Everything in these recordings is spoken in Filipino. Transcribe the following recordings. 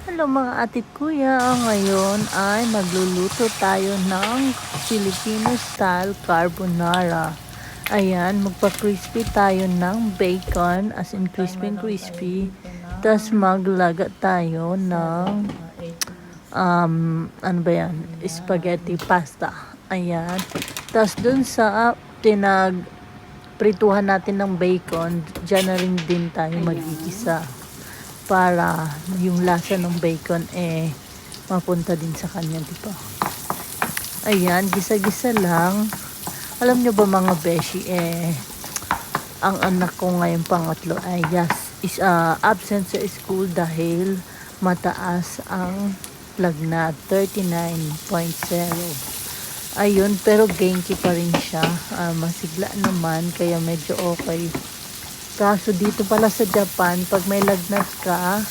Hello mga atit kuya, ngayon ay magluluto tayo ng Filipino style carbonara. Ayan, magpa-crispy tayo ng bacon, as in crispy. Tapos maglaga tayo ng ano ba yan? Spaghetti pasta. Ayan. Tapos dun sa prituhan natin ng bacon, dyan na rin din tayo magigisa para yung lasa ng bacon mapunta din sa kanya, di ba? Ayan, gisa-gisa lang. Alam nyo ba mga beshi, ang anak ko ngayon pangatlo ay is absent sa school dahil mataas ang lagnat, 39.0. Ayun, pero genki pa rin siya. Masigla naman, kaya medyo okay. Kaso dito pala sa Japan, pag may lagnat ka,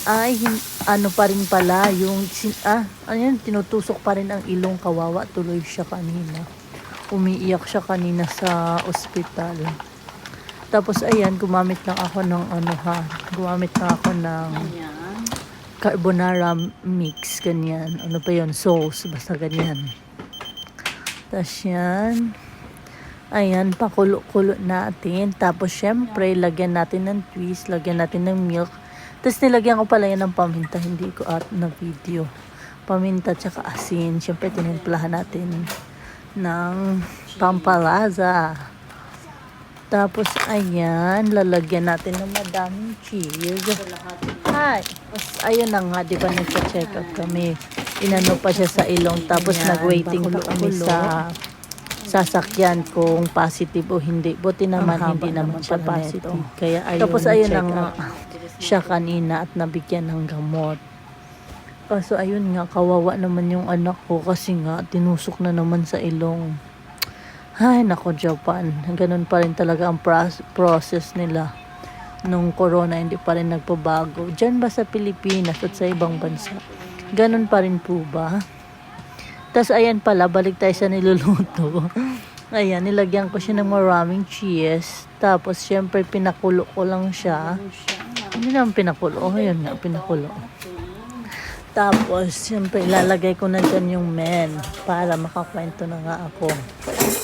ay ano pa rin pala, tinutusok pa rin ang ilong, kawawa tuloy siya kanina. Umiiyak siya kanina sa ospital. Tapos ayan, gumamit lang ako ng carbonara mix, ganyan. Ano pa yon, sauce, basta ganyan. Tapos yan. Ayan, pakulo-kulo natin. Tapos, syempre, lagyan natin ng twist, lagyan natin ng milk. Tapos, nilagyan ko pala yan ng paminta. Hindi ko na video. Paminta tsaka asin. Syempre, tinimplahan natin ng pampalasa. Tapos, ayan, lalagyan natin ng madaming cheese. Hi! Tapos, ayun na nga, di ba, nagsa-check out kami. Inano pa siya sa ilong. Tapos, nag-waiting pa kami sa sasakyan kung positive o hindi. Buti naman hindi naman siya positive. Kaya ayun, tapos ayun ang siya kanina at nabigyan ng gamot. Kaso ayun nga, kawawa naman yung anak ko kasi nga tinusok na naman sa ilong. Ay nako, Japan. Ganun pa rin talaga ang process nila. Nung corona hindi pa rin nagpabago. Diyan ba sa Pilipinas at sa ibang bansa? Ganun pa rin po ba? Tapos ayan pala, balik tayo sa niluluto. Ayan, nilagyan ko siya ng maraming cheese. Tapos syempre pinakulo ko lang siya. Hindi naman pinakulo. Ayan nga, pinakulo. Tapos syempre ilalagay ko na dyan yung men para makakwento na nga ako.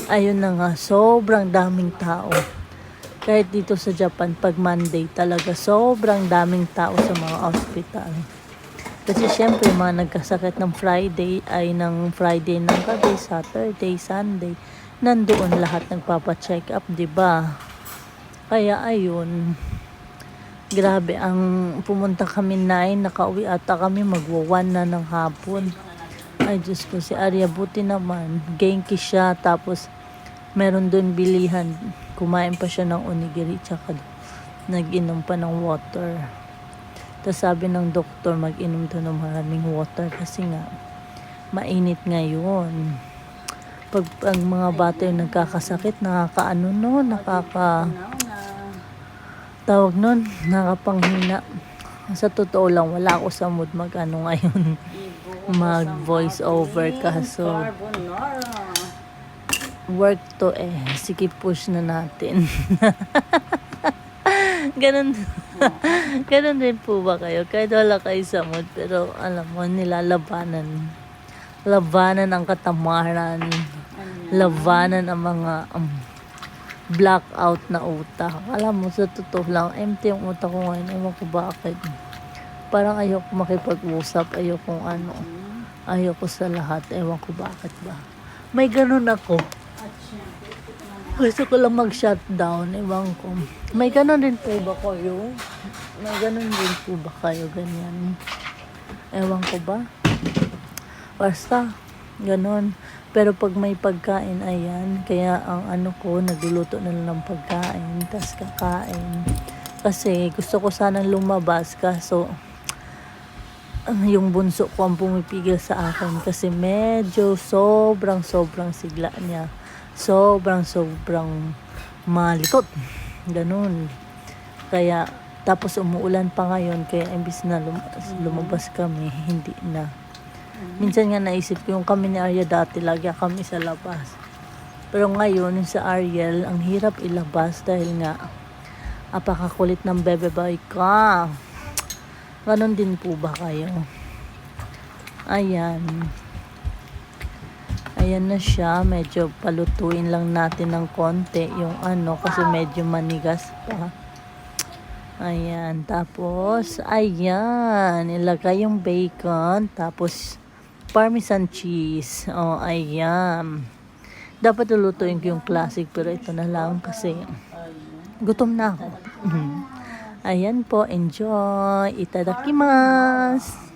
Ayun na nga, sobrang daming tao. Kahit dito sa Japan, pag Monday talaga, sobrang daming tao sa mga hospital. Kasi syempre mga nagkasakit ng Friday ay ng Friday ng gabi, Saturday, Sunday, nandoon lahat nagpapa-check up, 'di ba? Kaya ayun, grabe ang pumunta kami 9, nakauwi ata kami magwa 1 na ng hapon. Ay Diyos ko, si Arya buti naman, genki siya, tapos meron doon bilihan, kumain pa siya ng onigiri, tsaka nag-inom pa ng water. Tapos sabi ng doktor, mag-inom daw ng maraming water kasi nga, mainit ngayon. Pag ang mga bata yung nagkakasakit, nakapanghina. Sa totoo lang, wala ako sa mood ngayon, mag voice over kaso work to sige push na natin. Ganun. Ganun din po ba kayo? Kahit wala kayo sa mood, pero alam mo, nilalabanan. Labanan ang katamaran. Labanan ang mga blackout na utak. Alam mo, sa totoo lang, empty yung utak ko ngayon. Ewan ko bakit. Parang ayoko makipag-usap. Ayoko sa lahat. Ewan ko bakit ba. May ganun ako. Gusto ko lang mag-shutdown, ewan ko. May ganun din po ba kayo? May ganun din po ba kayo, ganyan? Ewan ko ba? Basta, ganun. Pero pag may pagkain, ayan, kaya ang nagluluto na lang ng pagkain, tas kakain. Kasi gusto ko sanang lumabas, kaso yung bunso ko ang pumipigil sa akin kasi medyo sobrang sigla niya. Sobrang malikot. Ganun. Kaya, tapos umuulan pa ngayon, kaya imbis na lumabas kami, hindi na. Minsan nga naisip ko, yung kami ni Arya dati, lagi kami sa labas. Pero ngayon, sa Ariel, ang hirap ilabas dahil nga, apakakulit ng bebe boy ka. Ganon din po ba kayo? Ayan. Ayan na siya. Medyo palutuin lang natin ng konti yung ano kasi medyo manigas pa. Ayan. Tapos, ayan. Ilagay yung bacon. Tapos, parmesan cheese. Oh, ayan. Dapat lulutuin ko yung classic pero ito na lang kasi gutom na ako. Ayan po. Enjoy. Itadakimasu.